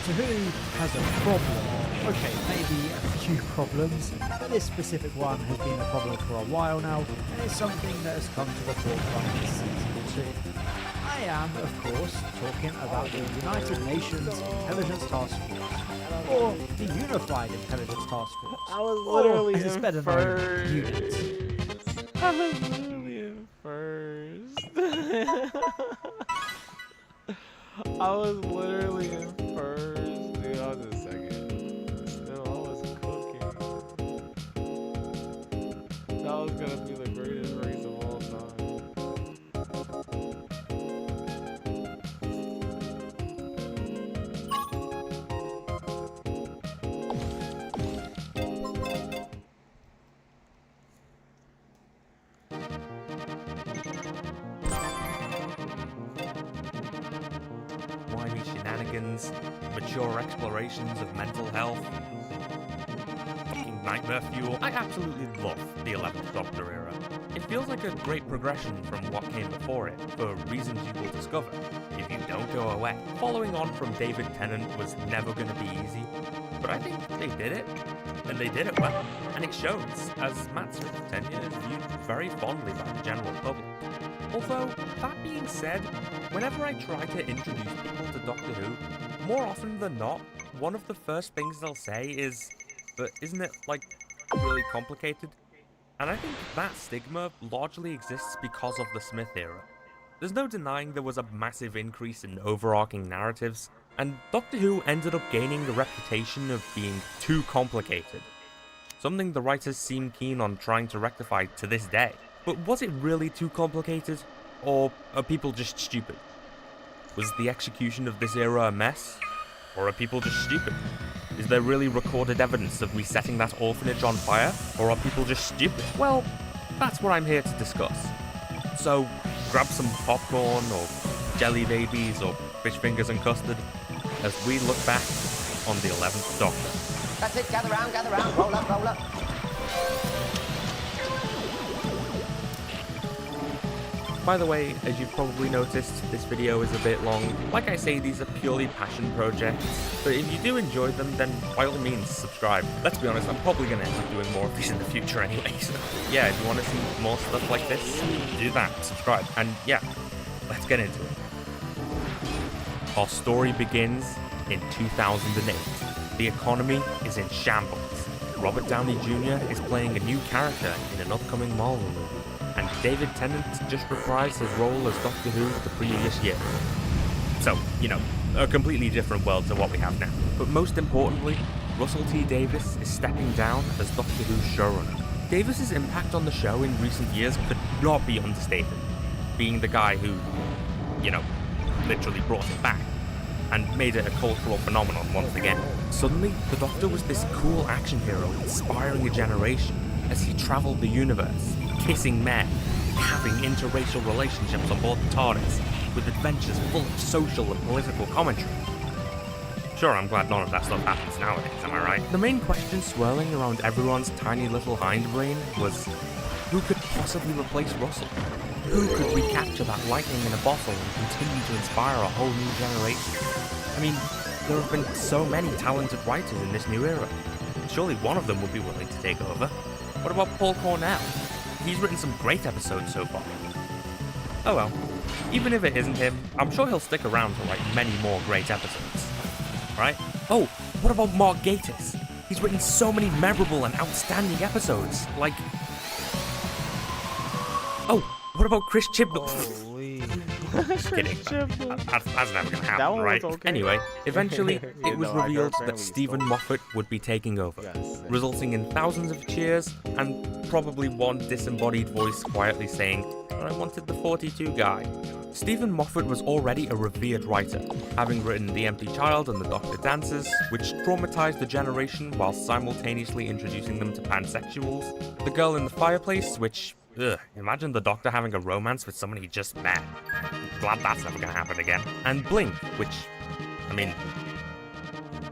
Doctor Who has a problem. Okay, maybe a few problems, but this specific one has been a problem for a while now, and it's something that has come to the forefront this season too. I am, of course, talking about the United Nations Intelligence Task Force, or the Unified Intelligence Task Force, I was literally or, as it's better known, UNIT. I was literally in first. I was literally in first. Dude, I was in second. Still, I was cooking. That was gonna be the greatest race of all time. Whiny shenanigans, mature explorations of mental health, fucking nightmare fuel. I absolutely love the 11th Doctor era. It feels like a great progression from what came before it, for reasons you will discover if you don't go away. Following on from David Tennant was never going to be easy, but I think they did it, and they did it well. And it shows, as Matt Smith's tenure is viewed very fondly by the general public. Although, that being said, whenever I try to introduce people to Doctor Who, more often than not, one of the first things they'll say is, but isn't it, like, really complicated? And I think that stigma largely exists because of the Smith era. There's no denying there was a massive increase in overarching narratives, and Doctor Who ended up gaining the reputation of being too complicated. Something the writers seem keen on trying to rectify to this day. But was it really too complicated? Or are people just stupid? Was the execution of this era a mess? Or are people just stupid? Is there really recorded evidence of me setting that orphanage on fire? Or are people just stupid? Well, that's what I'm here to discuss. So, grab some popcorn, or jelly babies, or fish fingers and custard, as we look back on the 11th Doctor. That's it, gather round, roll up, roll up. By the way, as you've probably noticed, this video is a bit long. Like I say, these are purely passion projects, but if you do enjoy them, then by all means, subscribe. Let's be honest, I'm probably going to end up doing more of these in the future anyway, so yeah, if you want to see more stuff like this, do that, subscribe, and yeah, let's get into it. Our story begins in 2008. The economy is in shambles. Robert Downey Jr. is playing a new character in an upcoming Marvel movie, and David Tennant just reprised his role as Doctor Who the previous year. So, you know, a completely different world to what we have now. But most importantly, Russell T Davies is stepping down as Doctor Who's showrunner. Davies' impact on the show in recent years could not be understated, being the guy who, you know, literally brought it back and made it a cultural phenomenon once again. Suddenly, the Doctor was this cool action hero inspiring a generation as he travelled the universe, kissing men, having interracial relationships on board the TARDIS, with adventures full of social and political commentary. Sure, I'm glad none of that stuff happens nowadays, am I right? The main question swirling around everyone's tiny little hindbrain was, who could possibly replace Russell? Who could recapture that lightning in a bottle and continue to inspire a whole new generation? I mean, there have been so many talented writers in this new era. Surely one of them would be willing to take over. What about Paul Cornell? He's written some great episodes so far. Oh well, even if it isn't him, I'm sure he'll stick around to write many more great episodes. Right? Oh, what about Mark Gatiss? He's written so many memorable and outstanding episodes, like... Oh, what about Chris Chibnall? Holy. Just kidding. That's never gonna happen, That one was right? okay. Anyway, eventually, Yeah, it was no, I revealed heard that apparently Stephen stole. Moffat would be taking over, Yes. resulting in thousands of cheers and probably one disembodied voice quietly saying, "I wanted the 42 guy." Stephen Moffat was already a revered writer, having written The Empty Child and The Doctor Dances, which traumatized the generation while simultaneously introducing them to pansexuals. The Girl in the Fireplace, which, imagine the Doctor having a romance with someone he just met. Glad that's never gonna happen again. And Blink, which, I mean,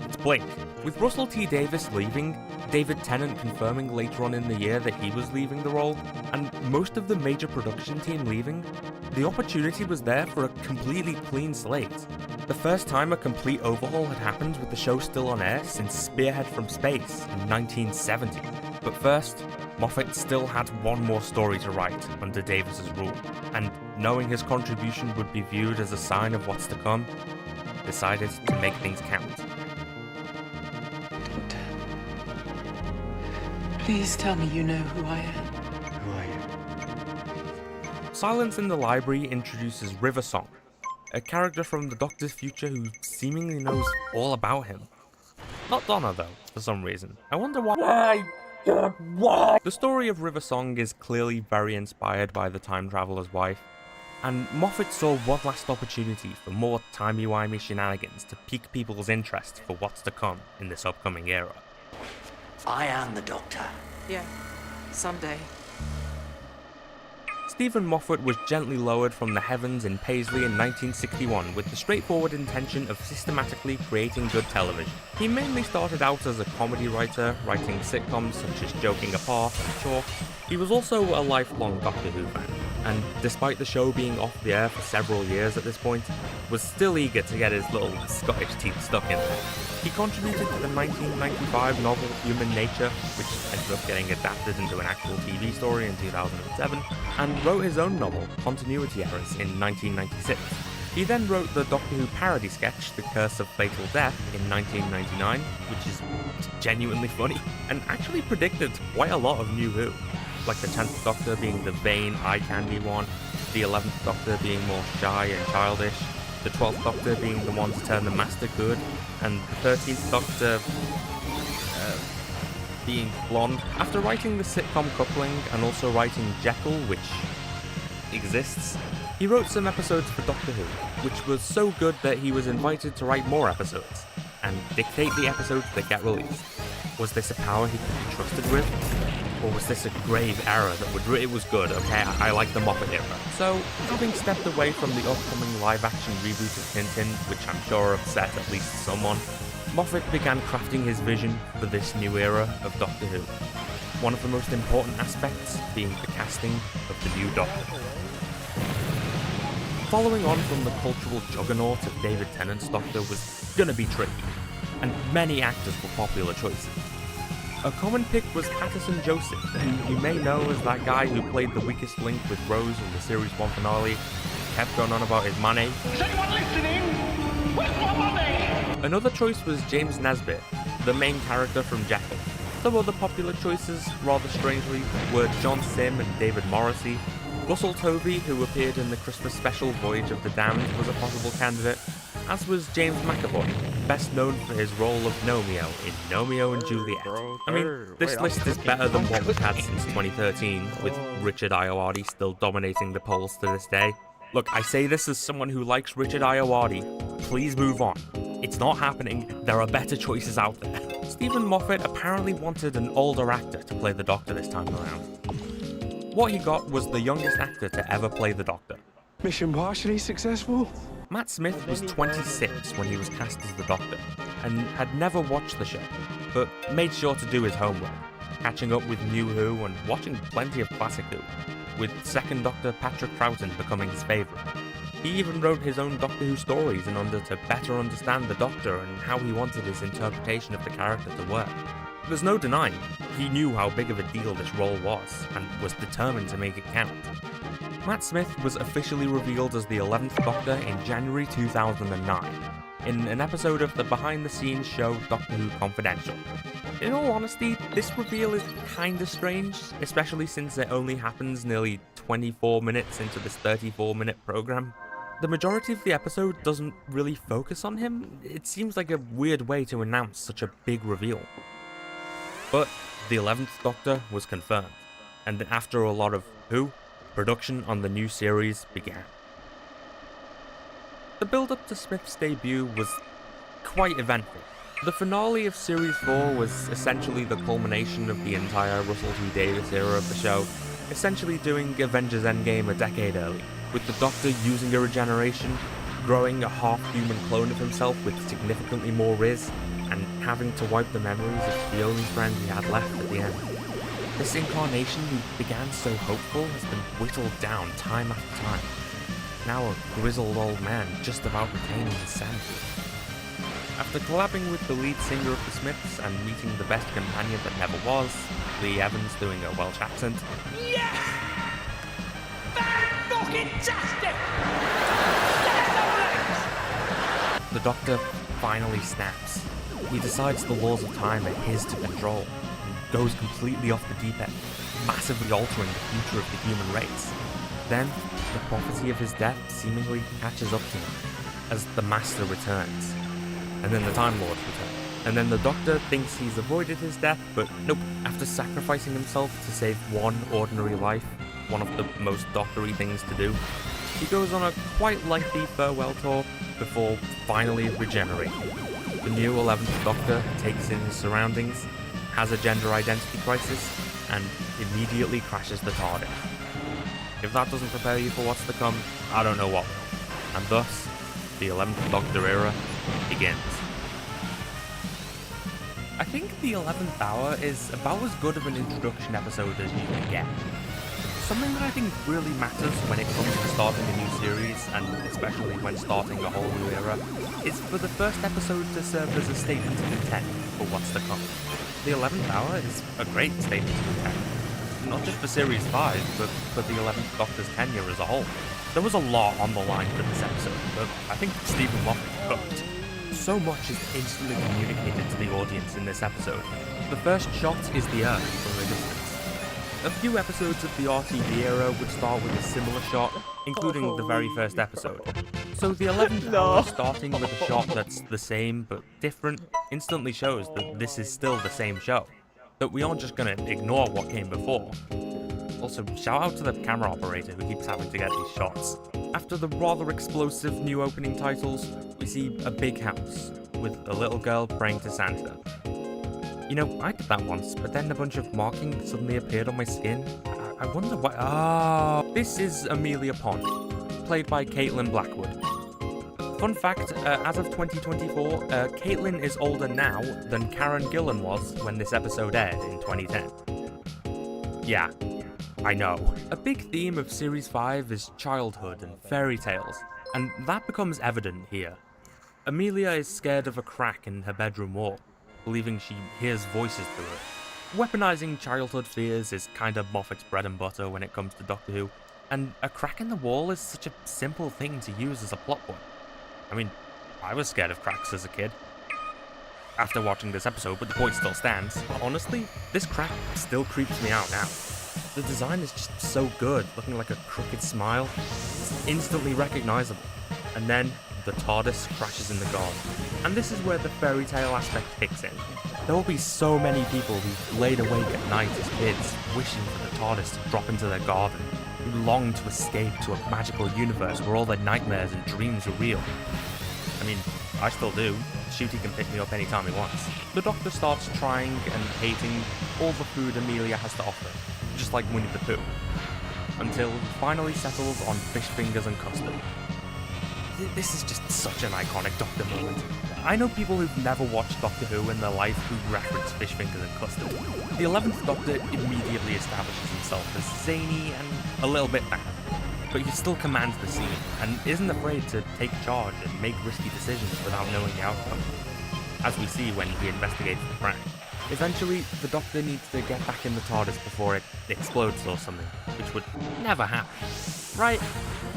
it's Blink. With Russell T Davies leaving, David Tennant confirming later on in the year that he was leaving the role, and most of the major production team leaving, the opportunity was there for a completely clean slate. The first time a complete overhaul had happened with the show still on air since Spearhead from Space in 1970. But first, Moffat still had one more story to write under Davis's rule, and knowing his contribution would be viewed as a sign of what's to come, decided to make things count. Doctor, please tell me you know who I am. Who are you? Silence in the Library introduces River Song, a character from the Doctor's future who seemingly knows all about him. Not Donna though, for some reason. I wonder why. Why? The story of River Song is clearly very inspired by the time traveler's wife, and Moffat saw one last opportunity for more timey-wimey shenanigans to pique people's interest for what's to come in this upcoming era. I am the Doctor. Yeah, someday. Stephen Moffat was gently lowered from the heavens in Paisley in 1961 with the straightforward intention of systematically creating good television. He mainly started out as a comedy writer, writing sitcoms such as Joking Apart and Chalk. He was also a lifelong Doctor Who fan, and despite the show being off the air for several years at this point, was still eager to get his little Scottish teeth stuck in there. He contributed to the 1995 novel Human Nature, which ended up getting adapted into an actual TV story in 2007, and wrote his own novel, Continuity Errors, in 1996. He then wrote the Doctor Who parody sketch, The Curse of Fatal Death, in 1999, which is genuinely funny, and actually predicted quite a lot of New Who, like the 10th Doctor being the vain, eye-candy one, the 11th Doctor being more shy and childish, the 12th Doctor being the one to turn the Master good, and the 13th Doctor being blonde. After writing the sitcom Coupling and also writing Jekyll, which exists, he wrote some episodes for Doctor Who, which was so good that he was invited to write more episodes and dictate the episodes that get released. Was this a power he could be trusted with? Or was this a grave error that it was good, okay, I like the Moffat era. So, having stepped away from the upcoming live-action reboot of Tintin, which I'm sure upset at least someone, Moffat began crafting his vision for this new era of Doctor Who. One of the most important aspects being the casting of the new Doctor. Following on from the cultural juggernaut of David Tennant's Doctor was gonna be tricky, and many actors were popular choices. A common pick was Patterson Joseph, who you may know as that guy who played the weakest link with Rose in the Series 1 finale, kept going on about his money. Is anyone listening? Where's my money? Another choice was James Nesbitt, the main character from Jekyll. Some other popular choices, rather strangely, were John Sim and David Morrissey. Russell Tovey, who appeared in the Christmas special Voyage of the Damned, was a possible candidate, as was James McAvoy, best known for his role of Nomeo in Romeo and Juliet. I mean, this list is better than what we've had since 2013, with Richard Ayoade still dominating the polls to this day. Look, I say this as someone who likes Richard Ayoade. Please move on. It's not happening. There are better choices out there. Stephen Moffat apparently wanted an older actor to play the Doctor this time around. What he got was the youngest actor to ever play the Doctor. Mission partially successful? Matt Smith was 26 when he was cast as the Doctor, and had never watched the show, but made sure to do his homework, catching up with New Who and watching plenty of classic Who, with second Doctor Patrick Troughton becoming his favourite. He even wrote his own Doctor Who stories in order to better understand the Doctor and how he wanted his interpretation of the character to work. There's no denying, he knew how big of a deal this role was, and was determined to make it count. Matt Smith was officially revealed as the 11th Doctor in January 2009, in an episode of the behind-the-scenes show Doctor Who Confidential. In all honesty, this reveal is kinda strange, especially since it only happens nearly 24 minutes into this 34-minute program. The majority of the episode doesn't really focus on him. It seems like a weird way to announce such a big reveal. But the 11th Doctor was confirmed, and after a lot of Who, production on the new series began. The build-up to Smith's debut was quite eventful. The finale of Series 4 was essentially the culmination of the entire Russell T Davies era of the show, essentially doing Avengers Endgame a decade early, with the Doctor using a regeneration, growing a half-human clone of himself with significantly more Riz, and having to wipe the memories of the only friend he had left at the end. This incarnation, who began so hopeful, has been whittled down time after time. now a grizzled old man just about retaining his sanity. After collabing with the lead singer of the Smiths and meeting the best companion that never was, Lee Evans doing a Welsh accent, the Doctor finally snaps. He decides the laws of time are his to control, and goes completely off the deep end, massively altering the future of the human race. Then, the prophecy of his death seemingly catches up to him, as the Master returns. And then the Time Lords return. And then the Doctor thinks he's avoided his death, but nope. After sacrificing himself to save one ordinary life, one of the most doctory things to do, he goes on a quite lengthy farewell tour before finally regenerating. The new 11th Doctor takes in his surroundings, has a gender identity crisis, and immediately crashes the TARDIS. If that doesn't prepare you for what's to come, I don't know what will. And thus, the 11th Doctor era begins. I think the 11th Hour is about as good of an introduction episode as you can get. Something that I think really matters when it comes to starting a new series, and especially when starting a whole new era, is for the first episode to serve as a statement of intent for what's to come. The 11th Hour is a great statement of intent, not just for Series 5, but for the 11th Doctor's tenure as a whole. There was a lot on the line for this episode, but I think Stephen Moffat cooked. So much is instantly communicated to the audience in this episode. The first shot is the Earth from a distance. A few episodes of the RTV era would start with a similar shot, including the very first episode. So the 11th hour starting with a shot that's the same but different instantly shows that this is still the same show. That we aren't just gonna ignore what came before. Also, shout out to the camera operator who keeps having to get these shots. After the rather explosive new opening titles, we see a big house, with a little girl praying to Santa. You know, I did that once, but then a bunch of markings suddenly appeared on my skin. I wonder why. Oh, this is Amelia Pond, played by Caitlin Blackwood. Fun fact, as of 2024, Caitlin is older now than Karen Gillan was when this episode aired in 2010. Yeah, I know. A big theme of Series 5 is childhood and fairy tales, and that becomes evident here. Amelia is scared of a crack in her bedroom wall, believing she hears voices through it. Weaponizing childhood fears is kind of Moffat's bread and butter when it comes to Doctor Who, and a crack in the wall is such a simple thing to use as a plot point. I mean, I was scared of cracks as a kid. After watching this episode, but the point still stands, honestly, this crack still creeps me out now. The design is just so good, looking like a crooked smile. It's instantly recognizable. And then, the TARDIS crashes in the garden. And this is where the fairy tale aspect kicks in. There will be so many people who laid awake at night as kids, wishing for the TARDIS to drop into their garden, who long to escape to a magical universe where all their nightmares and dreams are real. I mean, I still do. Shooty can pick me up anytime he wants. The Doctor starts trying and hating all the food Amelia has to offer, just like Winnie the Pooh, until he finally settles on fish fingers and custard. This is just such an iconic Doctor moment. I know people who've never watched Doctor Who in their life who reference fish fingers and custard. The 11th Doctor immediately establishes himself as zany and a little bit bad, but he still commands the scene and isn't afraid to take charge and make risky decisions without knowing the outcome, as we see when he investigates the crack. Eventually, the Doctor needs to get back in the TARDIS before it explodes or something, which would never happen, right?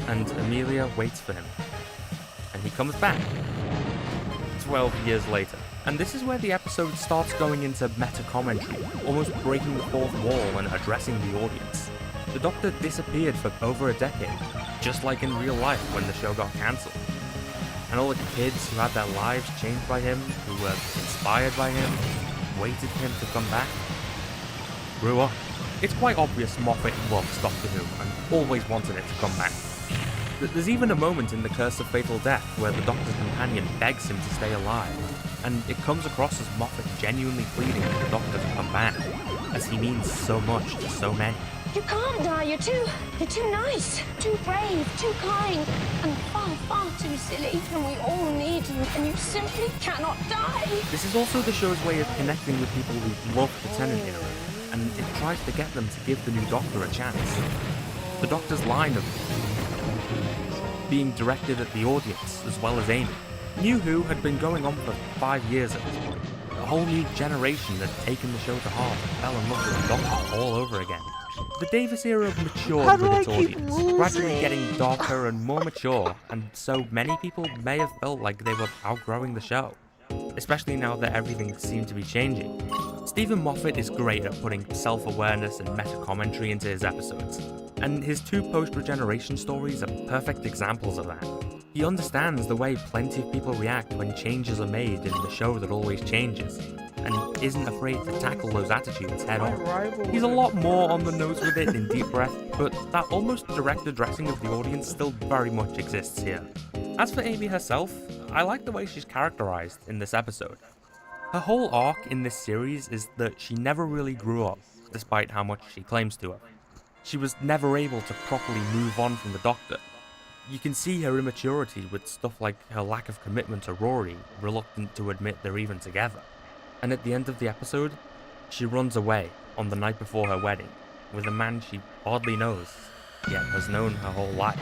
And Amelia waits for him. And he comes back 12 years later. And this is where the episode starts going into meta-commentary, almost breaking the fourth wall and addressing the audience. The Doctor disappeared for over a decade, just like in real life when the show got cancelled. And all the kids who had their lives changed by him, who were inspired by him, waited for him to come back, grew up. It's quite obvious Moffat loves Doctor Who and always wanted it to come back. There's even a moment in The Curse of Fatal Death where the Doctor's companion begs him to stay alive, and it comes across as Moffat genuinely pleading for the Doctor to come back, as he means so much to so many. You can't die, you're too nice, too brave, too kind, and far too silly, and we all need you, and you simply cannot die. This is also the show's way of connecting with people who love the Tennant era, and it tries to get them to give the new Doctor a chance. The Doctor's line of being directed at the audience as well as Amy. New Who had been going on for 5 years at this point. A whole new generation had taken the show to heart and fell in love with the Doctor all over again. The Davis era matured with its audience, gradually getting darker and more mature, and so many people may have felt like they were outgrowing the show, especially now that everything seemed to be changing. Stephen Moffat is great at putting self-awareness and meta-commentary into his episodes, and his 2 post-regeneration stories are perfect examples of that. He understands the way plenty of people react when changes are made in the show that always changes, and isn't afraid to tackle those attitudes head on. He's a lot more on the nose with it in Deep Breath, but that almost direct addressing of the audience still very much exists here. As for Amy herself, I like the way she's characterized in this episode. Her whole arc in this series is that she never really grew up, despite how much she claims to have. She was never able to properly move on from the Doctor. You can see her immaturity with stuff like her lack of commitment to Rory, reluctant to admit they're even together. And at the end of the episode, she runs away on the night before her wedding, with a man she hardly knows, yet has known her whole life.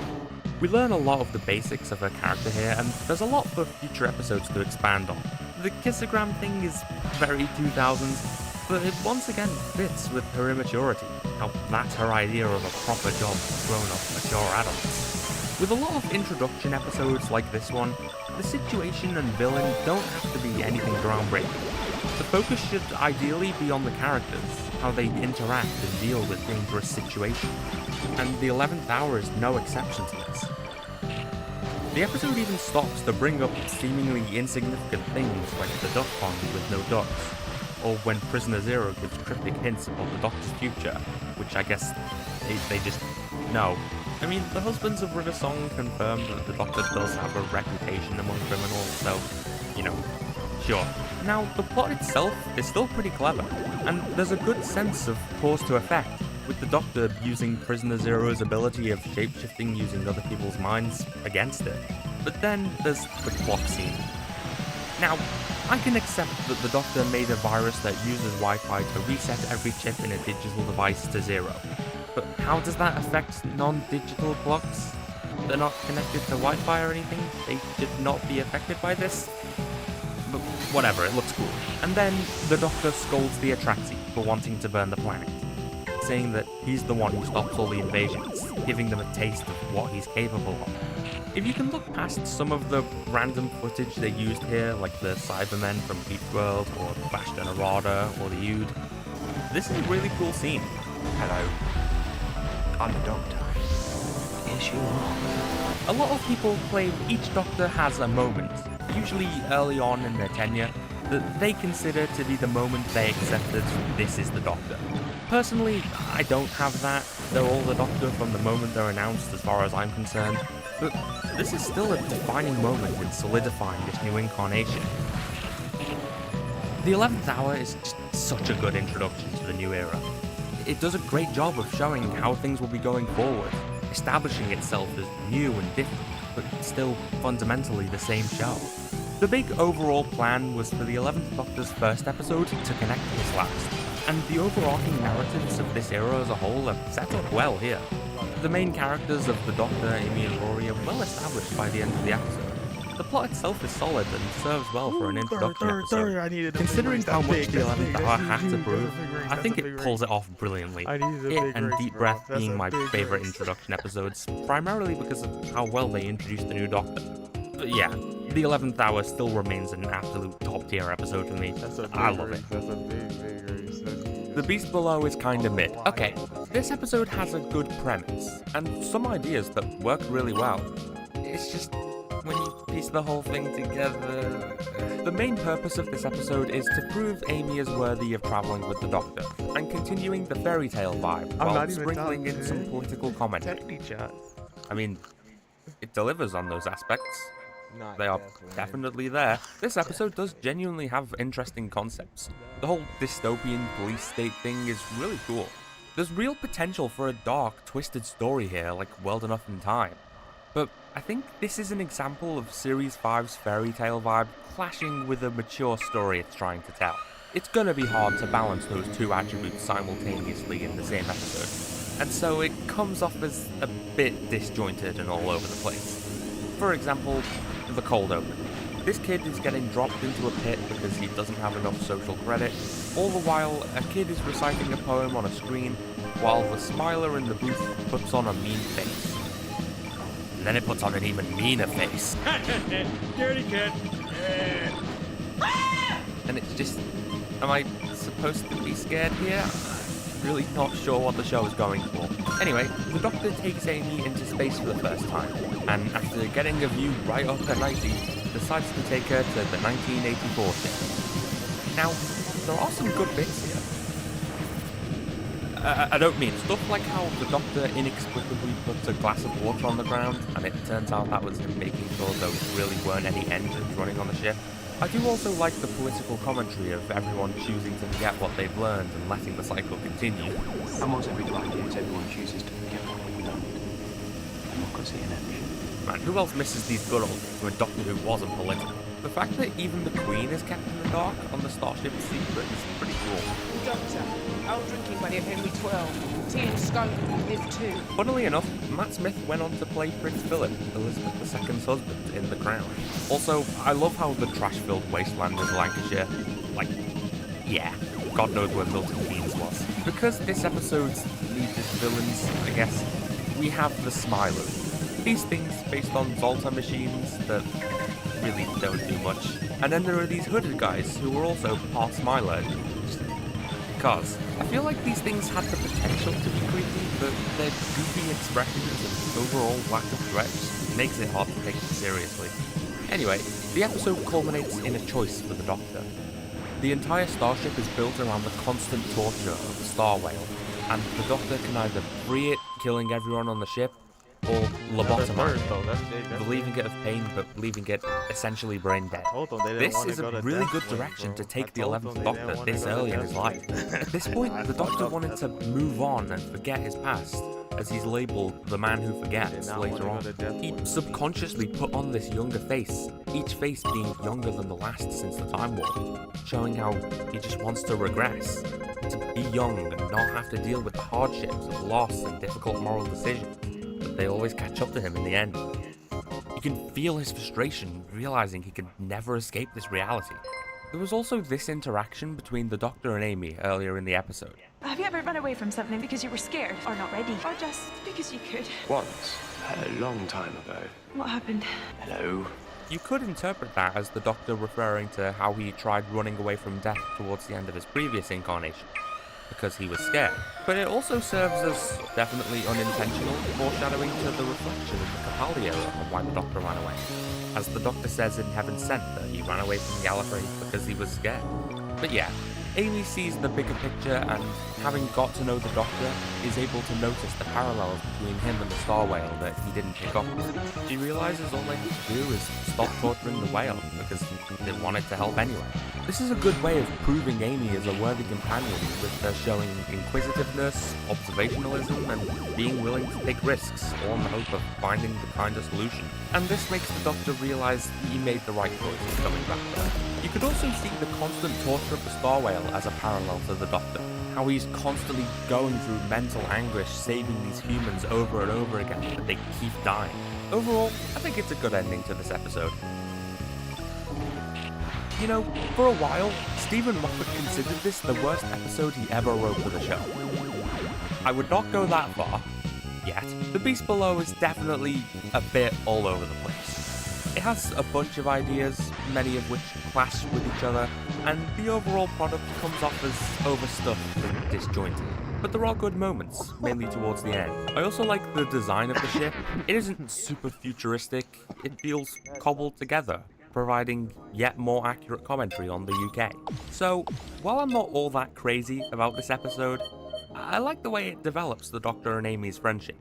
We learn a lot of the basics of her character here, and there's a lot for future episodes to expand on. The kissogram thing is very 2000s, but it once again fits with her immaturity, how that's her idea of a proper job for grown-up, mature adults. With a lot of introduction episodes like this one, the situation and villain don't have to be anything groundbreaking. The focus should ideally be on the characters, how they interact and deal with dangerous situations, and the 11th hour is no exception to this. The episode even stops to bring up seemingly insignificant things like the duck pond with no ducks, or when Prisoner Zero gives cryptic hints about the Doctor's future, which I guess they just know. I mean, the husbands of River Song confirmed that the Doctor does have a reputation among criminals, so, you know, sure. Now, the plot itself is still pretty clever, and there's a good sense of cause to effect, with the Doctor using Prisoner Zero's ability of shapeshifting using other people's minds against it. But then there's the clock scene. Now, I can accept that the Doctor made a virus that uses Wi-Fi to reset every chip in a digital device to 0. But how does that affect non-digital clocks? They're not connected to Wi-Fi or anything? They should not be affected by this? But whatever, it looks cool. And then the Doctor scolds the Atraxi for wanting to burn the planet, saying that he's the one who stops all the invasions, giving them a taste of what he's capable of. If you can look past some of the random footage they used here, like the Cybermen from Beach World, or Bashta Narada, or the Ood, this is a really cool scene. Hello. I'm the Doctor. Yes, you are. A lot of people claim each Doctor has a moment, usually early on in their tenure, that they consider to be the moment they accepted this is the Doctor. Personally, I don't have that. They're all the Doctor from the moment they're announced as far as I'm concerned, but this is still a defining moment in solidifying this new incarnation. The 11th hour is just such a good introduction to the new era. It does a great job of showing how things will be going forward, establishing itself as new and different, but still fundamentally the same show. The big overall plan was for the 11th Doctor's first episode to connect to this last, and the overarching narratives of this era as a whole are set up well here. The main characters of the Doctor, Amy and Rory, are well established by the end of the episode. The plot itself is solid and serves well for an introduction episode. Considering how much the 11th hour had to prove, I think it pulls it off brilliantly. It and Deep Breath being my favourite introduction episodes, primarily because of how well they introduced the new Doctor. But yeah, the 11th hour still remains an absolute top tier episode for me. I love it. That's a big race. The Beast Below is kinda mid. Okay, this episode has a good premise, and some ideas that work really well. It's just when you piece the whole thing together. The main purpose of this episode is to prove Amy is worthy of traveling with the Doctor, and continuing the fairy tale vibe while sprinkling in some political commentary. I mean, it delivers on those aspects. They are definitely there. This episode does genuinely have interesting concepts. The whole dystopian police state thing is really cool. There's real potential for a dark, twisted story here, like World Enough in Time. But I think this is an example of Series 5's fairy tale vibe clashing with a mature story it's trying to tell. It's gonna be hard to balance those two attributes simultaneously in the same episode, and so it comes off as a bit disjointed and all over the place. For example, the cold open. This kid is getting dropped into a pit because he doesn't have enough social credit. All the while, a kid is reciting a poem on a screen, while the smiler in the booth puts on a mean face. And then it puts on an even meaner face. Scaredy cat. And it's just, am I supposed to be scared here? I'm really not sure what the show is going for. Anyway, the Doctor takes Amy into space for the first time, and after getting a view right up her 90, decides to take her to the 1984 ship. Now, there are some good bits here. I don't mean stuff like how the Doctor inexplicably puts a glass of water on the ground, and it turns out that was him making sure there really weren't any engines running on the ship. I do also like the political commentary of everyone choosing to forget what they've learned and letting the cycle continue. And once every 5 years, everyone chooses to forget what they've learned. Democracy in action. Man, who else misses these good old days when Doctor Who wasn't political? The fact that even the Queen is kept in the dark on the Starship Secret is pretty cool. Doctor, old drinking buddy of Henry XII. Tea and scone live too. Funnily enough, Matt Smith went on to play Prince Philip, Elizabeth II's husband, in The Crown. Also, I love how the trash-filled wasteland is Lancashire. Like, yeah, God knows where Milton Keynes was. Because this episode's needed villains, I guess, we have the Smilers. These things based on Zoltar machines that really don't do much. And then there are these hooded guys who are also part Smiler. Because I feel like these things had the potential to be creepy, but their goofy expressions and overall lack of threat just makes it hard to take them seriously. Anyway, the episode culminates in a choice for the Doctor. The entire starship is built around the constant torture of the Star Whale, and the Doctor can either free it, killing everyone on the ship, or lobotomize it, relieving it of pain but leaving it essentially brain dead. This is a really good direction to take the 11th Doctor this early in his life. At this point, the Doctor wanted to move on and forget his past, as he's labelled the man who forgets later on. He subconsciously put on this younger face, each face being younger than the last since the Time Warp, showing how he just wants to regress, to be young and not have to deal with the hardships of loss and difficult moral decisions. But they always catch up to him in the end. You can feel his frustration, realizing he can never escape this reality. There was also this interaction between the Doctor and Amy earlier in the episode. Have you ever run away from something because you were scared or not ready? Or just because you could? Once, a long time ago. What happened? Hello. You could interpret that as the Doctor referring to how he tried running away from death towards the end of his previous incarnation, because he was scared. But it also serves as definitely unintentional foreshadowing to the reflection of the Capaldi era on why the Doctor ran away. As the Doctor says in Heaven Sent that he ran away from Gallifrey because he was scared. But yeah, Amy sees the bigger picture and, having got to know the Doctor, is able to notice the parallels between him and the Star Whale that he didn't pick up on. She realizes all they have to do is stop torturing the whale because they wanted to help anyway. This is a good way of proving Amy is a worthy companion, with her showing inquisitiveness, observationalism, and being willing to take risks, all in the hope of finding the kinder solution. And this makes the Doctor realize he made the right choice in coming back to her. You could also see the constant torture of the Star Whale as a parallel to the Doctor. How he's constantly going through mental anguish, saving these humans over and over again, but they keep dying. Overall, I think it's a good ending to this episode. You know, for a while, Stephen Moffat considered this the worst episode he ever wrote for the show. I would not go that far, yet. The Beast Below is definitely a bit all over the place. It has a bunch of ideas, many of which clash with each other, and the overall product comes off as overstuffed and disjointed. But there are good moments, mainly towards the end. I also like the design of the ship. It isn't super futuristic, it feels cobbled together, providing yet more accurate commentary on the UK. So, while I'm not all that crazy about this episode, I like the way it develops the Doctor and Amy's friendship.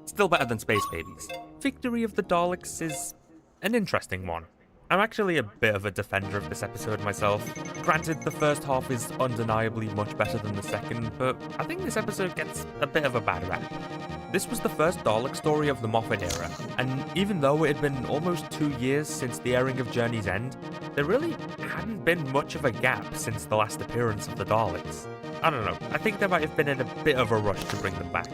Still better than Space Babies. Victory of the Daleks is an interesting one. I'm actually a bit of a defender of this episode myself. Granted, the first half is undeniably much better than the second, but I think this episode gets a bit of a bad rap. This was the first Dalek story of the Moffat era, and even though it had been almost 2 years since the airing of Journey's End, there really hadn't been much of a gap since the last appearance of the Daleks. I don't know, I think they might have been in a bit of a rush to bring them back.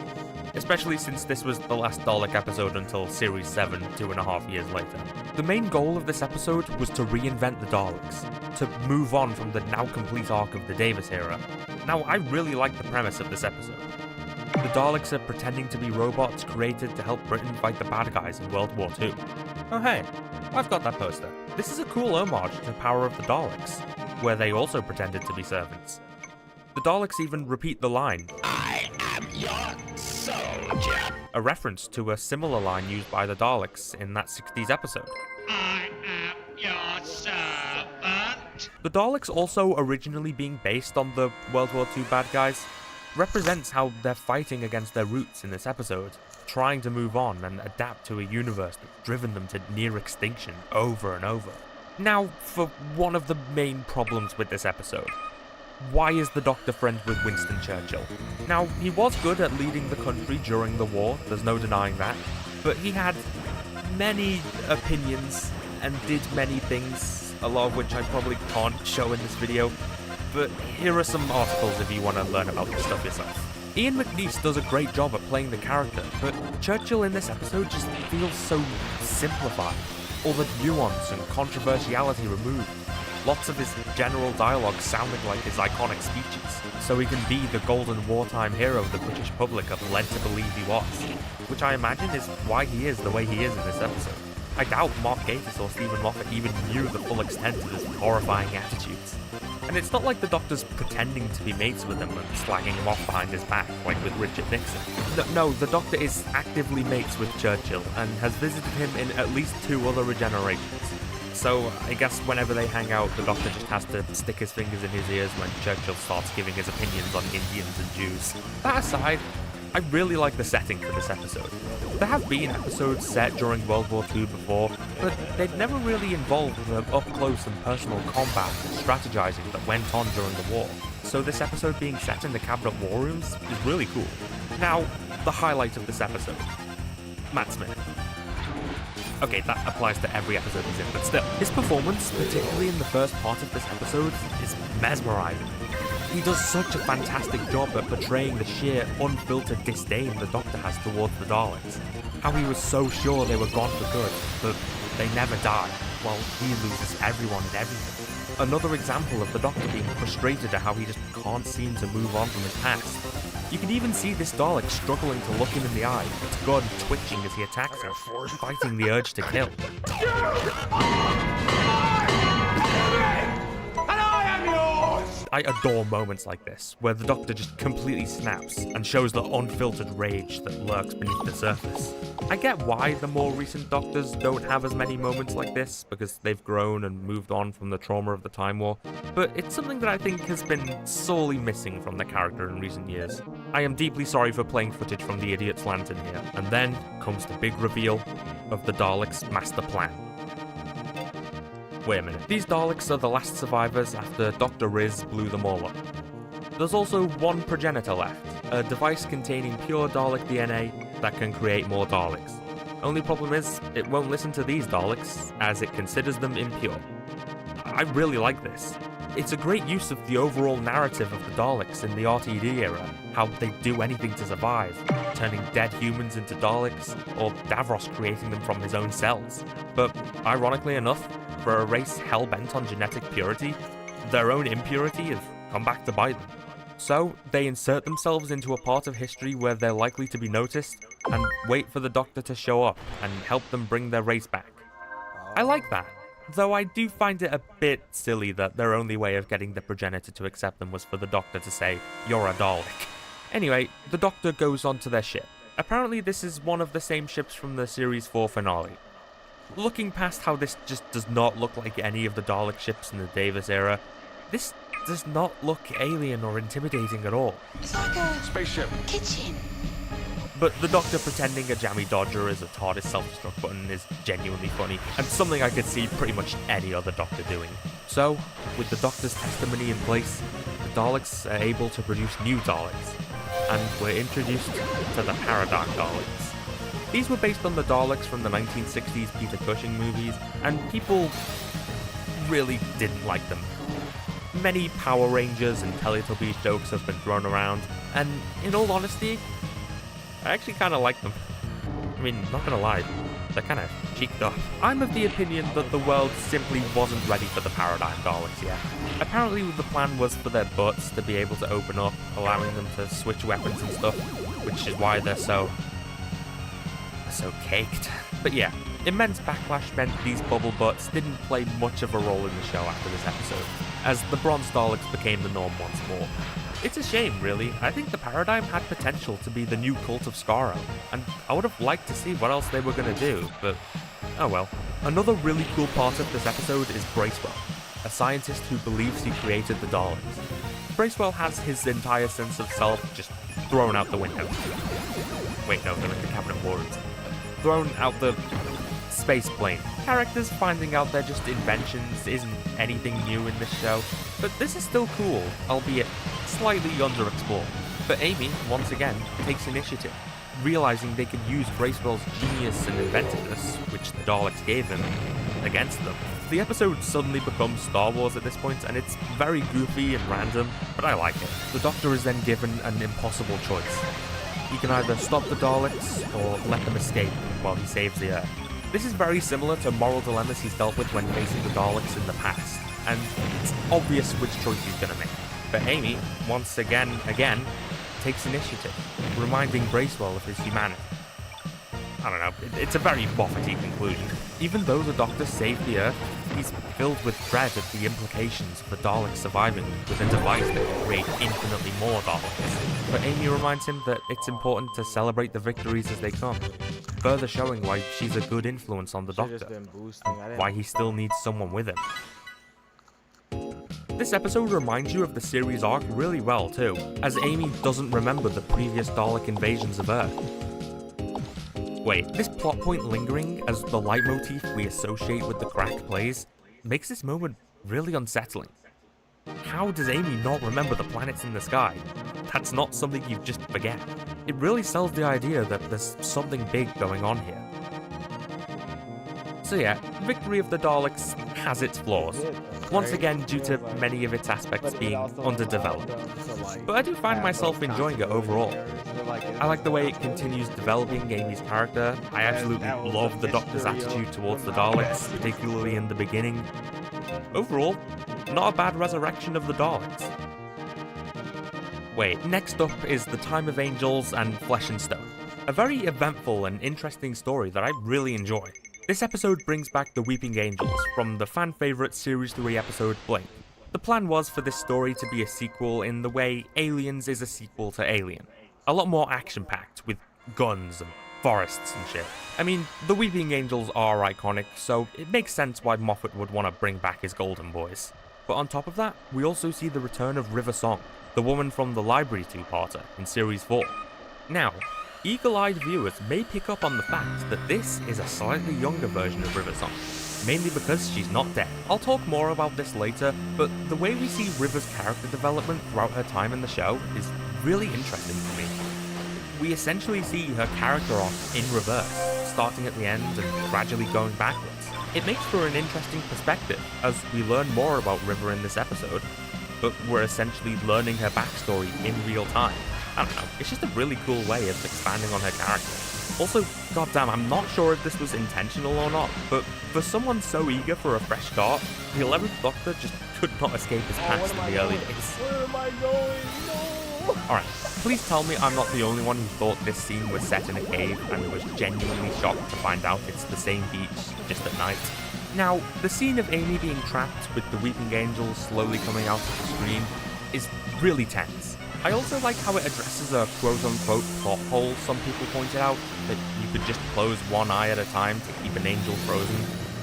especially since this was the last Dalek episode until Series 7 2.5 years later. The main goal of this episode was to reinvent the Daleks, to move on from the now complete arc of the Davis era. Now, I really like the premise of this episode. The Daleks are pretending to be robots created to help Britain fight the bad guys in World War II. Oh hey, I've got that poster. This is a cool homage to Power of the Daleks, where they also pretended to be servants. The Daleks even repeat the line, "I am your soldier," a reference to a similar line used by the Daleks in that 60s episode. I am your servant. The Daleks also originally being based on the World War II bad guys represents how they're fighting against their roots in this episode, trying to move on and adapt to a universe that's driven them to near extinction over and over. Now, for one of the main problems with this episode. Why is the Doctor friends with Winston Churchill? Now, he was good at leading the country during the war, there's no denying that, but he had many opinions and did many things, a lot of which I probably can't show in this video, but here are some articles if you want to learn about this stuff yourself. Ian McNeice does a great job at playing the character, but Churchill in this episode just feels so simplified. All the nuance and controversiality removed. Lots of his general dialogue sounding like his iconic speeches, so he can be the golden wartime hero the British public have led to believe he was, which I imagine is why he is the way he is in this episode. I doubt Mark Gatiss or Stephen Moffat even knew the full extent of his horrifying attitudes. And it's not like the Doctor's pretending to be mates with him and slagging him off behind his back, like with Richard Nixon. No, the Doctor is actively mates with Churchill, and has visited him in at least 2 other regenerations. So I guess whenever they hang out, the Doctor just has to stick his fingers in his ears when Churchill starts giving his opinions on Indians and Jews. That aside, I really like the setting for this episode. There have been episodes set during World War II before, but they'd never really involved the up-close and personal combat and strategizing that went on during the war. So this episode being set in the Cabinet War Rooms is really cool. Now, the highlight of this episode. Matt Smith. Okay, that applies to every episode he's in, but still. His performance, particularly in the first part of this episode, is mesmerizing. He does such a fantastic job at portraying the sheer, unfiltered disdain the Doctor has towards the Daleks. How he was so sure they were gone for good, but they never die, while he loses everyone and everything. Another example of the Doctor being frustrated at how he just can't seem to move on from his past. You can even see this Dalek struggling to look him in the eye, its gun twitching as he attacks him, fighting the urge to kill. I adore moments like this, where the Doctor just completely snaps and shows the unfiltered rage that lurks beneath the surface. I get why the more recent Doctors don't have as many moments like this, because they've grown and moved on from the trauma of the Time War, but it's something that I think has been sorely missing from the character in recent years. I am deeply sorry for playing footage from the Idiot's Lantern here, and then comes the big reveal of the Daleks' master plan. Wait a minute, these Daleks are the last survivors after Dr. Riz blew them all up. There's also one progenitor left, a device containing pure Dalek DNA that can create more Daleks. Only problem is, it won't listen to these Daleks, as it considers them impure. I really like this. It's a great use of the overall narrative of the Daleks in the RTD era, how they do anything to survive, turning dead humans into Daleks, or Davros creating them from his own cells. But ironically enough, for a race hell-bent on genetic purity, their own impurity has come back to bite them. So, they insert themselves into a part of history where they're likely to be noticed, and wait for the Doctor to show up and help them bring their race back. I like that, though I do find it a bit silly that their only way of getting the progenitor to accept them was for the Doctor to say, "You're a Dalek." Anyway, the Doctor goes onto their ship. Apparently this is one of the same ships from the Series 4 finale. Looking past how this just does not look like any of the Dalek ships in the Davis era, this does not look alien or intimidating at all. It's like a Spaceship. kitchen. But the Doctor pretending a jammy dodger is a TARDIS self-destruct button is genuinely funny, and something I could see pretty much any other Doctor doing. So, with the Doctor's testimony in place, the Daleks are able to produce new Daleks, and we're introduced to the Paradox Daleks. These were based on the Daleks from the 1960s Peter Cushing movies, and people really didn't like them. Many Power Rangers and Teletubbies jokes have been thrown around, and in all honesty, I actually kind of like them. I mean, not gonna lie, they're kind of cheeked up. I'm of the opinion that the world simply wasn't ready for the Paradigm Daleks yet. Apparently the plan was for their butts to be able to open up, allowing them to switch weapons and stuff, which is why they're so caked. But yeah, immense backlash meant these bubble butts didn't play much of a role in the show after this episode, as the Bronze Daleks became the norm once more. It's a shame, really. I think the Paradigm had potential to be the new cult of Skaro, and I would have liked to see what else they were going to do, but oh well. Another really cool part of this episode is Bracewell, a scientist who believes he created the Daleks. Bracewell has his entire sense of self just thrown out the window. Wait, no, they're in the cabinet warrants. Thrown out the space plane. Characters finding out they're just inventions isn't anything new in this show, but this is still cool, albeit slightly underexplored. But Amy, once again, takes initiative, realizing they could use Bracewell's genius and inventiveness, which the Daleks gave him, against them. The episode suddenly becomes Star Wars at this point, and it's very goofy and random, but I like it. The Doctor is then given an impossible choice. He can either stop the Daleks, or let them escape while he saves the Earth. This is very similar to moral dilemmas he's dealt with when facing the Daleks in the past, and it's obvious which choice he's gonna make. But Amy, once again, takes initiative, reminding Bracewell of his humanity. I don't know, it's a very Moffat-y conclusion. Even though the Doctor saved the Earth, he's filled with dread of the implications of the Daleks surviving with a device that can create infinitely more Daleks. But Amy reminds him that it's important to celebrate the victories as they come, further showing why she's a good influence on the Doctor, and why he still needs someone with him. This episode reminds you of the series arc really well too, as Amy doesn't remember the previous Dalek invasions of Earth. Wait, this plot point lingering as the leitmotif we associate with the crack plays makes this moment really unsettling. How does Amy not remember the planets in the sky? That's not something you just forget. It really sells the idea that there's something big going on here. So yeah, Victory of the Daleks has its flaws, once again due to many of its aspects being underdeveloped. But I do find myself enjoying it overall. I like the way it continues developing Amy's character. I absolutely love the Doctor's attitude towards the Daleks, particularly in the beginning. Overall, not a bad resurrection of the Daleks. Wait, next up is The Time of Angels and Flesh and Stone. A very eventful and interesting story that I really enjoy. This episode brings back the Weeping Angels from the fan-favourite Series 3 episode Blink. The plan was for this story to be a sequel in the way Aliens is a sequel to Alien. A lot more action-packed, with guns and forests and shit. I mean, the Weeping Angels are iconic, so it makes sense why Moffat would want to bring back his golden boys. But on top of that, we also see the return of River Song, the woman from the Library two-parter in Series 4. Now, eagle-eyed viewers may pick up on the fact that this is a slightly younger version of River Song, mainly because she's not dead. I'll talk more about this later, but the way we see River's character development throughout her time in the show is really interesting to me. We essentially see her character arc in reverse, starting at the end and gradually going backwards. It makes for an interesting perspective, as we learn more about River in this episode, but we're essentially learning her backstory in real time. I don't know, it's just a really cool way of expanding on her character. Also, goddamn, I'm not sure if this was intentional or not, but for someone so eager for a fresh start, the 11th Doctor just could not escape his past in the early days. Where am I going? No! Alright, please tell me I'm not the only one who thought this scene was set in a cave and was genuinely shocked to find out it's the same beach, just at night. Now, the scene of Amy being trapped with the Weeping Angels slowly coming out of the screen is really tense. I also like how it addresses a quote-unquote plot hole some people pointed out, that you could just close one eye at a time to keep an angel frozen.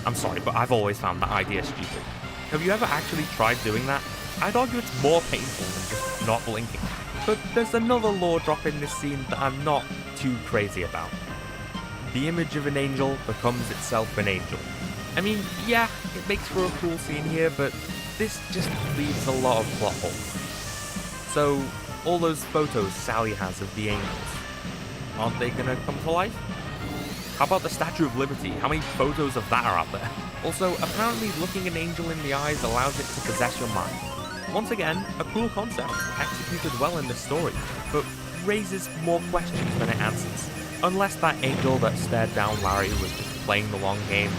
I'm sorry, but I've always found that idea stupid. Have you ever actually tried doing that? I'd argue it's more painful than just not blinking. But there's another lore drop in this scene that I'm not too crazy about. The image of an angel becomes itself an angel. I mean, yeah, it makes for a cool scene here, but this just leaves a lot of plot holes. So, all those photos Sally has of the angels, aren't they gonna come to life? How about the Statue of Liberty? How many photos of that are out there? Also, apparently looking an angel in the eyes allows it to possess your mind. Once again, a cool concept, executed well in this story, but raises more questions than it answers. Unless that angel that stared down Larry was just playing the long game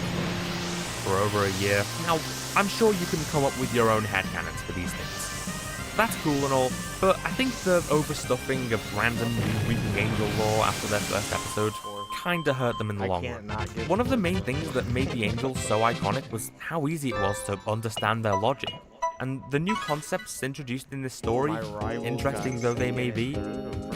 for over a year. Now, I'm sure you can come up with your own headcanons for these things. That's cool and all, but I think the overstuffing of random Weeping Angel lore after their first episode kinda hurt them in the long run. One of the main things that made the Angels so iconic was how easy it was to understand their logic. And the new concepts introduced in this story, interesting though they may be,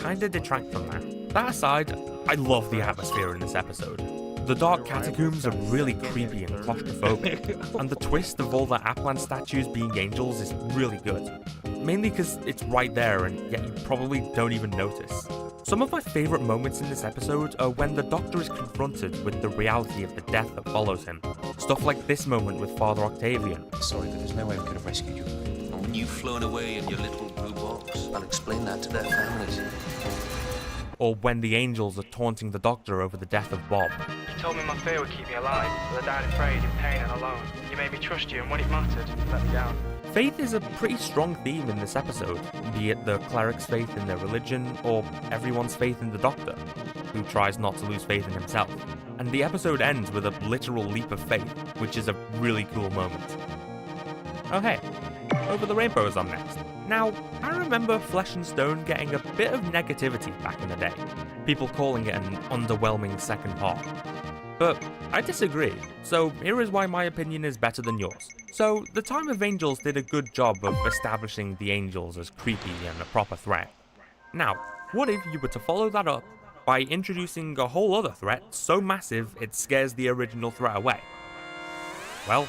kinda detract from that. That aside, I love the atmosphere in this episode. The dark catacombs are really creepy and claustrophobic, and the twist of all the Aplan statues being angels is really good. Mainly because it's right there and yet you probably don't even notice. Some of my favourite moments in this episode are when the Doctor is confronted with the reality of the death that follows him. Stuff like this moment with Father Octavian. Sorry, but there's no way we could have rescued you. When you've flown away in your little blue box, I'll explain that to their families. Or when the angels are taunting the Doctor over the death of Bob. You told me my fear would keep me alive, but I died afraid, in pain and alone. You made me trust you, and when it mattered, you let me down. Faith is a pretty strong theme in this episode, be it the cleric's faith in their religion, or everyone's faith in the Doctor, who tries not to lose faith in himself. And the episode ends with a literal leap of faith, which is a really cool moment. Oh hey, Over the Rainbow is on next. Now, I remember Flesh and Stone getting a bit of negativity back in the day, people calling it an underwhelming second part. But I disagree, so here is why my opinion is better than yours. So, The Time of Angels did a good job of establishing the Angels as creepy and a proper threat. Now, what if you were to follow that up by introducing a whole other threat so massive it scares the original threat away? Well,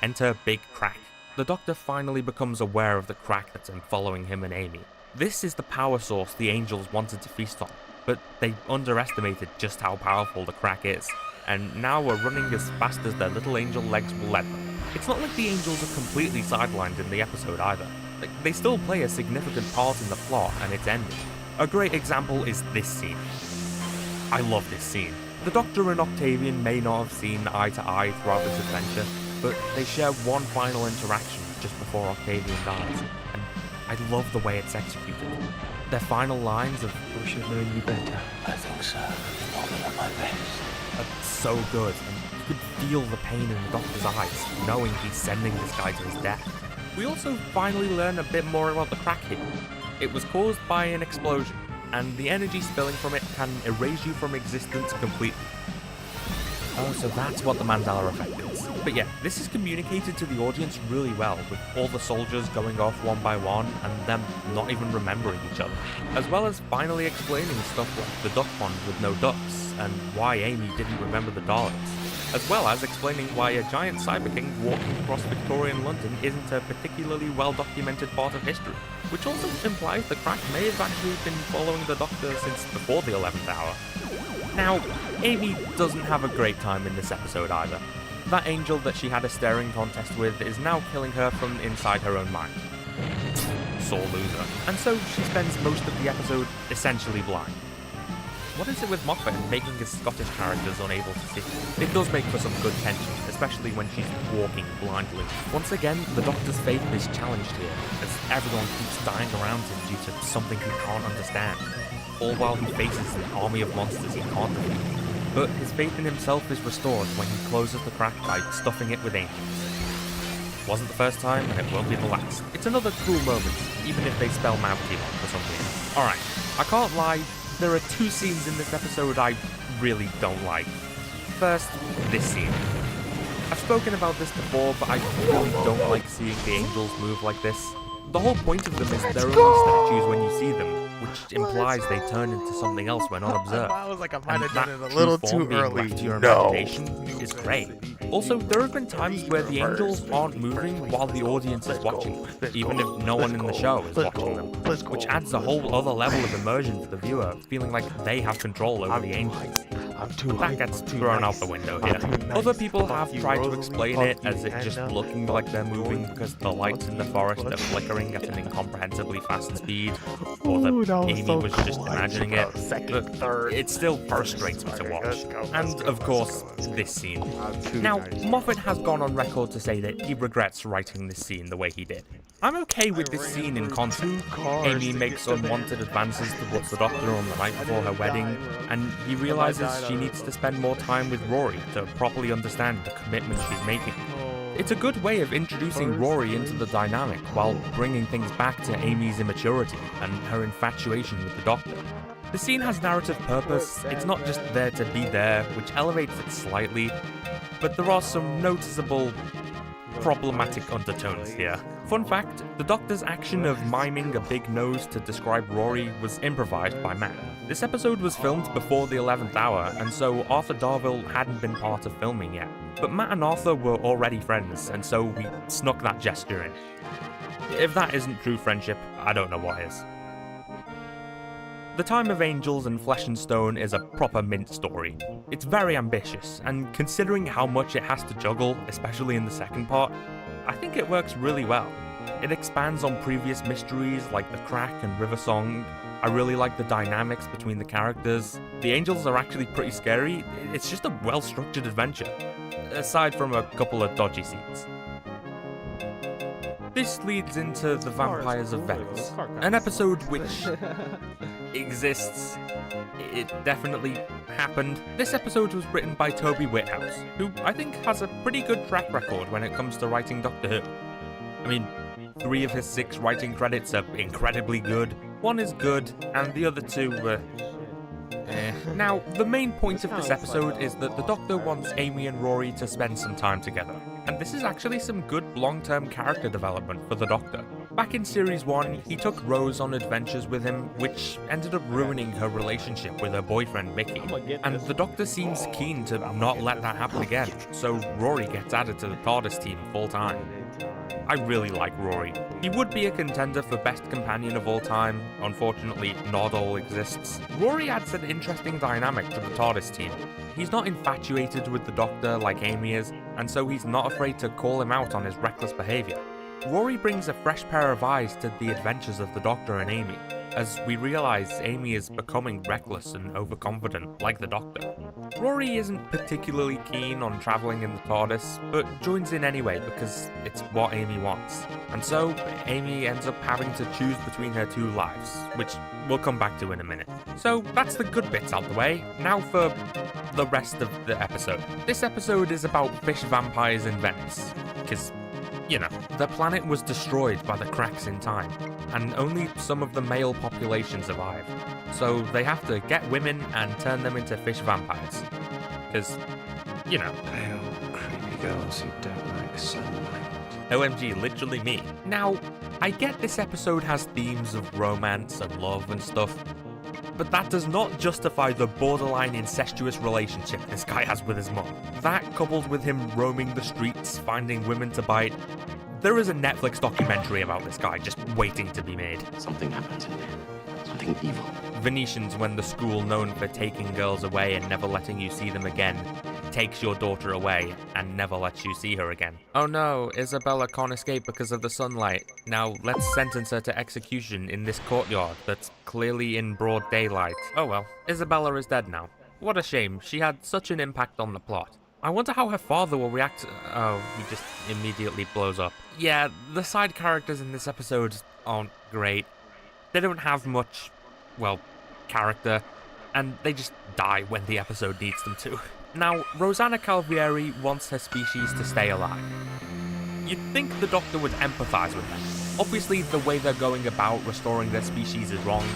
enter Big Crack. The Doctor finally becomes aware of the crack that's been following him and Amy. This is the power source the Angels wanted to feast on, but they underestimated just how powerful the crack is, and now are running as fast as their little angel legs will let them. It's not like the Angels are completely sidelined in the episode either. They still play a significant part in the plot and its ending. A great example is this scene. I love this scene. The Doctor and Octavian may not have seen eye to eye throughout this adventure, but they share one final interaction just before Octavian dies, and I love the way it's executed. Their final lines of "We should know you better," I think so. Not at my best. are so good, and you could feel the pain in the Doctor's eyes, knowing he's sending this guy to his death. We also finally learn a bit more about the crack here. It was caused by an explosion, and the energy spilling from it can erase you from existence completely. Oh, so that's what the Mandela effect is. But yeah, this is communicated to the audience really well, with all the soldiers going off one by one and them not even remembering each other. As well as finally explaining stuff like the duck pond with no ducks, and why Amy didn't remember the Daleks. As well as explaining why a giant Cyber King walking across Victorian London isn't a particularly well-documented part of history, which also implies the crack may have actually been following the Doctor since before the 11th hour. Now, Amy doesn't have a great time in this episode either. That angel that she had a staring contest with is now killing her from inside her own mind. Sore loser. And so she spends most of the episode essentially blind. What is it with Moffat and making his Scottish characters unable to see? It does make for some good tension, especially when she's walking blindly. Once again, the Doctor's faith is challenged here, as everyone keeps dying around him due to something he can't understand, all while he faces an army of monsters he can't defeat. But his faith in himself is restored when he closes the crack by stuffing it with angels. Wasn't the first time, and it won't be the last. It's another cool moment, even if they spell Mouthty wrong for some reason. Alright, I can't lie, there are two scenes in this episode I really don't like. First, this scene. I've spoken about this before, but I really don't like seeing the angels move like this. The whole point of them is they're only statues when you see them, which implies they turn into something else when unobserved. I was like, I might have And done it that a little true form too being early. left to your No. imagination is great. Also, there have been times where the angels aren't moving while the audience is watching, even if no one in the show is watching them, which adds a whole other level of immersion for the viewer, feeling like they have control over the angels. that gets thrown out the window here. Other people have tried to explain it as it just looking like they're moving because the lights in the forest are flickering at an incomprehensibly fast speed, or that Amy was just imagining it, but it still frustrates me to watch. And of course, this scene. Now, Moffat has gone on record to say that he regrets writing this scene the way he did. I'm okay with this scene in concept. Amy makes unwanted advances towards the Doctor on the night before her wedding, and he realizes she needs to spend more time with Rory to properly understand the commitment she's making. It's a good way of introducing Rory into the dynamic while bringing things back to Amy's immaturity and her infatuation with the Doctor. The scene has narrative purpose, it's not just there to be there, which elevates it slightly, but there are some noticeable problematic undertones here. Fun fact, the Doctor's action of miming a big nose to describe Rory was improvised by Matt. This episode was filmed before the 11th hour, and so Arthur Darvill hadn't been part of filming yet. But Matt and Arthur were already friends, and so we snuck that gesture in. If that isn't true friendship, I don't know what is. The Time of Angels and Flesh and Stone is a proper mint story. It's very ambitious, and considering how much it has to juggle, especially in the second part, I think it works really well. It expands on previous mysteries like the Crack and River Song. I really like the dynamics between the characters. The angels are actually pretty scary. It's just a well-structured adventure, aside from a couple of dodgy scenes. This leads into The Vampires of Venice, an episode which exists. It definitely happened. This episode was written by Toby Whithouse, who I think has a pretty good track record when it comes to writing Doctor Who. I mean, 3 of his 6 writing credits are incredibly good, 1 is good, and the other 2 were Now, the main point of this episode is that the Doctor wants Amy and Rory to spend some time together, and this is actually some good long-term character development for the Doctor. Back in Series 1, he took Rose on adventures with him, which ended up ruining her relationship with her boyfriend Mickey, and the Doctor seems keen to not let that happen again, so Rory gets added to the TARDIS team full-time. I really like Rory. He would be a contender for Best Companion of all time. Unfortunately, Nardole exists. Rory adds an interesting dynamic to the TARDIS team. He's not infatuated with the Doctor like Amy is, and so he's not afraid to call him out on his reckless behaviour. Rory brings a fresh pair of eyes to the adventures of the Doctor and Amy, as we realise Amy is becoming reckless and overconfident like the Doctor. Rory isn't particularly keen on travelling in the TARDIS, but joins in anyway because it's what Amy wants. And so, Amy ends up having to choose between her 2 lives, which we'll come back to in a minute. So that's the good bits out the way, now for the rest of the episode. This episode is about fish vampires in Venice, because you know, the planet was destroyed by the cracks in time, and only some of the male population survived. So they have to get women and turn them into fish vampires. Because, you know. Pale, creepy girls who don't like sunlight. OMG, literally me. Now, I get this episode has themes of romance and love and stuff, but that does not justify the borderline incestuous relationship this guy has with his mum. That, coupled with him roaming the streets, finding women to bite, there is a Netflix documentary about this guy just waiting to be made. Something happens in there. Something evil. Venetians, when the school known for taking girls away and never letting you see them again, takes your daughter away and never lets you see her again. Oh no, Isabella can't escape because of the sunlight. Now let's sentence her to execution in this courtyard that's clearly in broad daylight. Oh well, Isabella is dead now. What a shame, she had such an impact on the plot. I wonder how her father will react. Oh, he just immediately blows up. Yeah, the side characters in this episode aren't great. They don't have much, well, character, and they just die when the episode needs them to. Now, Rosanna Calvieri wants her species to stay alive. You'd think the Doctor would empathise with them. Obviously, the way they're going about restoring their species is wrong,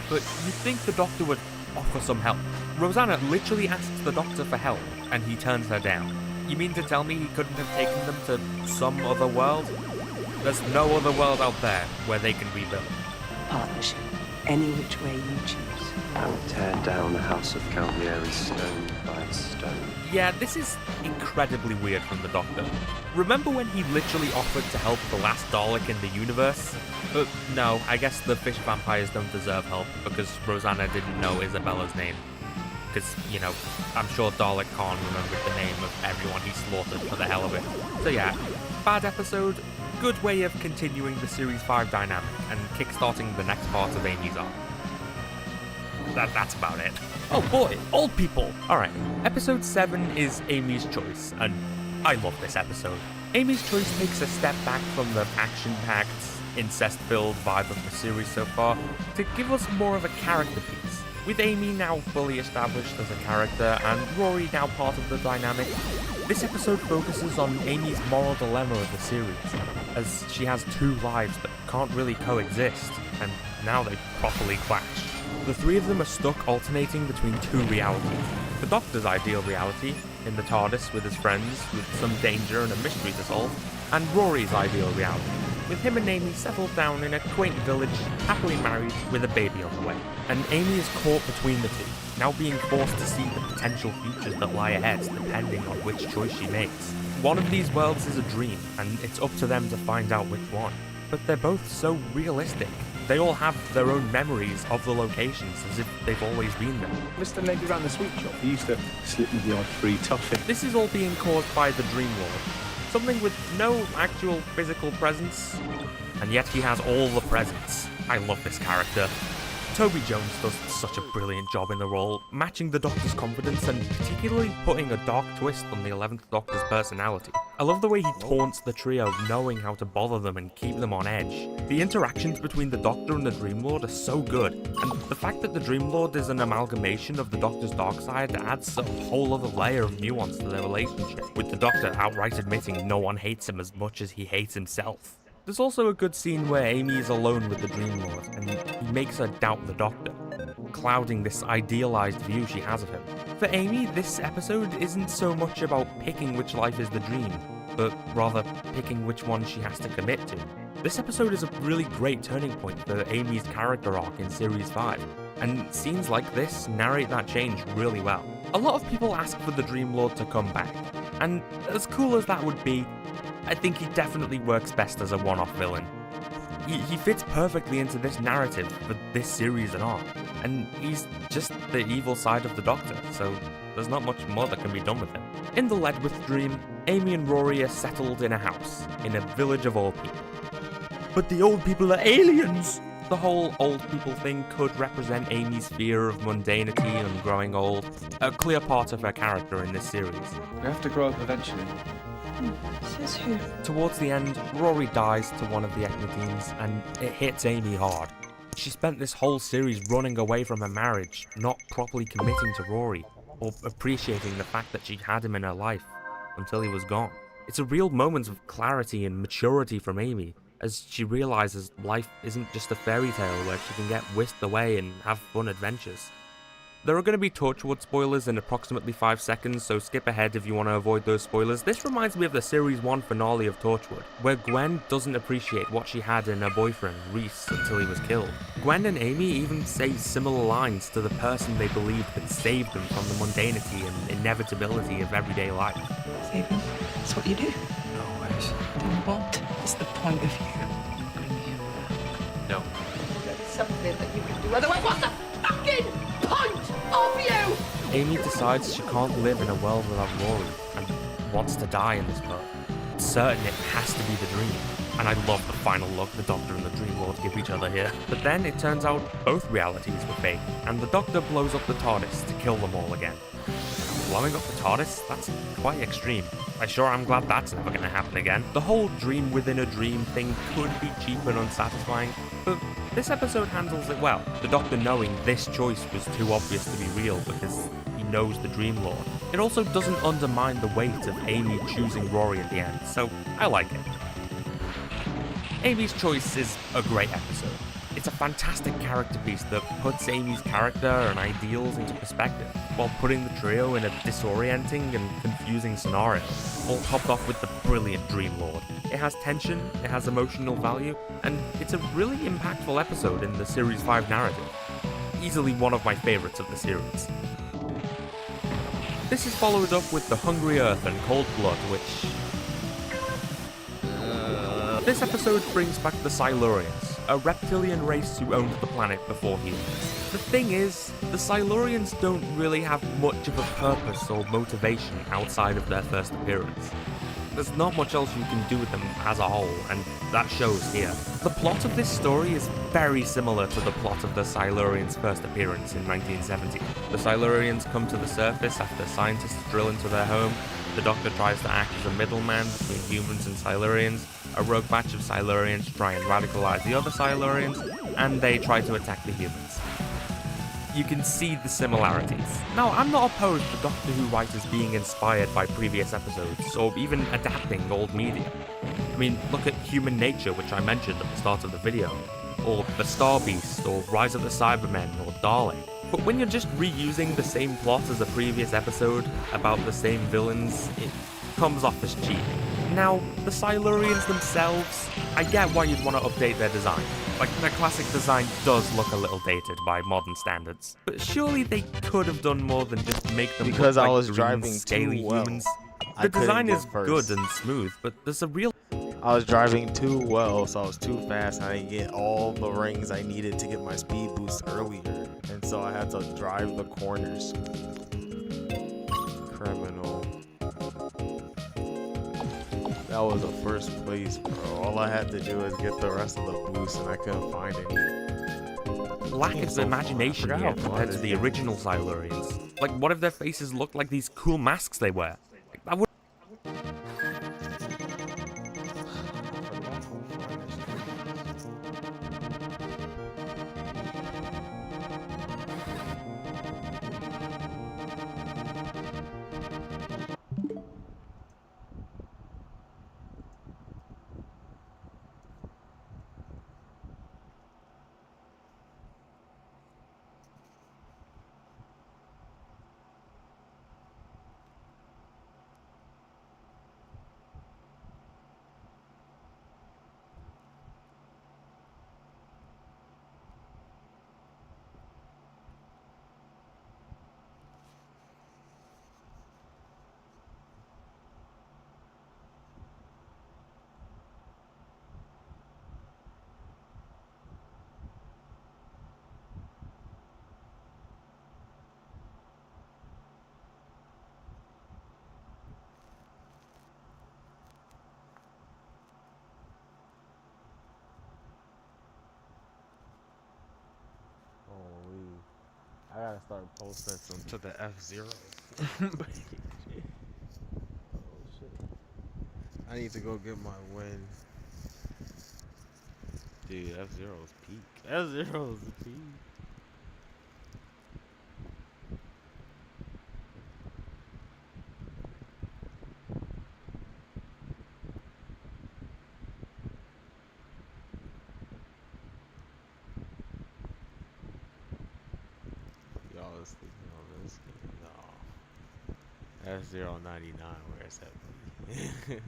but you'd think the Doctor would offer some help. Rosanna literally asks the Doctor for help, and he turns her down. You mean to tell me he couldn't have taken them to some other world? There's no other world out there where they can rebuild. Partnership. Any which way you choose. I'll tear down the house of Calvieri stone by stone. Yeah, this is incredibly weird from the Doctor. Remember when he literally offered to help the last Dalek in the universe? But no, I guess the fish vampires don't deserve help because Rosanna didn't know Isabella's name. because, you know, I'm sure Dalek Khan remembered the name of everyone he slaughtered for the hell of it. So yeah, bad episode, good way of continuing the Series 5 dynamic and kickstarting the next part of Amy's arc. That's about it. Oh boy, old people! Alright, episode 7 is Amy's Choice, and I love this episode. Amy's Choice takes a step back from the action-packed, incest-filled vibe of the series so far to give us more of a character piece. With Amy now fully established as a character and Rory now part of the dynamic, this episode focuses on Amy's moral dilemma of the series, as she has two lives that can't really coexist, and now they properly clash. The three of them are stuck alternating between two realities. The Doctor's ideal reality, in the TARDIS with his friends, with some danger and a mystery to solve, and Rory's ideal reality, with him and Amy settled down in a quaint village, happily married, with a baby on the way. And Amy is caught between the two, now being forced to see the potential futures that lie ahead depending on which choice she makes. One of these worlds is a dream, and it's up to them to find out which one. But they're both so realistic. They all have their own memories of the locations as if they've always been there. Mr. Ned ran the sweet shop. He used to slip me the odd free toffee. This is all being caused by the Dream Lord. Something with no actual physical presence, and yet he has all the presence. I love this character. Toby Jones does such a brilliant job in the role, matching the Doctor's confidence and particularly putting a dark twist on the 11th Doctor's personality. I love the way he taunts the trio, knowing how to bother them and keep them on edge. The interactions between the Doctor and the Dream Lord are so good, and the fact that the Dream Lord is an amalgamation of the Doctor's dark side adds a whole other layer of nuance to their relationship, with the Doctor outright admitting no one hates him as much as he hates himself. There's also a good scene where Amy is alone with the Dream Lord, and he makes her doubt the Doctor, clouding this idealized view she has of him. For Amy, this episode isn't so much about picking which life is the dream, but rather picking which one she has to commit to. This episode is a really great turning point for Amy's character arc in Series 5, and scenes like this narrate that change really well. A lot of people ask for the Dream Lord to come back, and as cool as that would be, I think he definitely works best as a one-off villain. He fits perfectly into this narrative for this series and arc, and he's just the evil side of the Doctor, so there's not much more that can be done with him. In the Ledwith dream, Amy and Rory are settled in a house, in a village of old people. But the old people are aliens! The whole old people thing could represent Amy's fear of mundanity and growing old, a clear part of her character in this series. We have to grow up eventually. Says who? Towards the end, Rory dies to one of the Eknatines, and it hits Amy hard. She spent this whole series running away from her marriage, not properly committing to Rory, or appreciating the fact that she had him in her life, until he was gone. It's a real moment of clarity and maturity from Amy, as she realizes life isn't just a fairy tale where she can get whisked away and have fun adventures. There are going to be Torchwood spoilers in approximately 5 seconds, so skip ahead if you want to avoid those spoilers. This reminds me of the Series 1 finale of Torchwood, where Gwen doesn't appreciate what she had in her boyfriend, Reese, until he was killed. Gwen and Amy even say similar lines to the person they believed had saved them from the mundanity and inevitability of everyday life. Save him. That's what you do. Always. Then what is the point of you? No. There's something that you can do, otherwise what's the fucking point of you? Amy decides she can't live in a world without Rory, and wants to die in this book. It's certain it has to be the dream, and I love the final look the Doctor and the Dream Lord give each other here. But then it turns out both realities were fake, and the Doctor blows up the TARDIS to kill them all again. Blowing up the TARDIS? That's quite extreme. I sure am glad that's never going to happen again. The whole dream within a dream thing could be cheap and unsatisfying, but this episode handles it well. The Doctor knowing this choice was too obvious to be real because he knows the Dream Lord. It also doesn't undermine the weight of Amy choosing Rory at the end, so I like it. Amy's Choice is a great episode. It's a fantastic character piece that puts Amy's character and ideals into perspective, while putting the trio in a disorienting and confusing scenario, all topped off with the brilliant Dream Lord. It has tension, it has emotional value, and it's a really impactful episode in the Series 5 narrative. Easily one of my favourites of the series. This is followed up with The Hungry Earth and Cold Blood, which... This episode brings back the Silurians, a reptilian race who owned the planet before humans. The thing is, the Silurians don't really have much of a purpose or motivation outside of their first appearance. There's not much else you can do with them as a whole, and that shows here. The plot of this story is very similar to the plot of the Silurians' first appearance in 1970. The Silurians come to the surface after scientists drill into their home. The Doctor tries to act as a middleman between humans and Silurians. A rogue batch of Silurians try and radicalize the other Silurians, and they try to attack the humans. You can see the similarities. Now, I'm not opposed to Doctor Who writers being inspired by previous episodes, or even adapting old media. I mean, look at Human Nature, which I mentioned at the start of the video, or The Star Beast, or Rise of the Cybermen, or Dalek. But when you're just reusing the same plot as a previous episode, about the same villains, it comes off as cheap. Now, the Silurians themselves, I get why you'd want to update their design. Like, their classic design does look a little dated by modern standards. But surely they could have done more than just make them Because look I like was green, driving scaly too well. humans. I The couldn't design get is first. good and smooth, but there's a real... I was driving too well, so I was too fast, and I didn't get all the rings I needed to get my speed boost earlier. And so I had to drive the corners. Criminal. That was a first place, bro. All I had to do is get the rest of the boost, and I couldn't find any. lack of So imagination fun. I here forgot how compared fun to it the is. original Silurians. Like, what if their faces looked like these cool masks they wear? Like, that would... Holy. I gotta start posting some to the F-Zero. Oh shit. I need to go get my win. Dude, F-Zero's peak. F-Zero's peak. Y'all is sleeping on this game. No. F-Zero 99, where's that?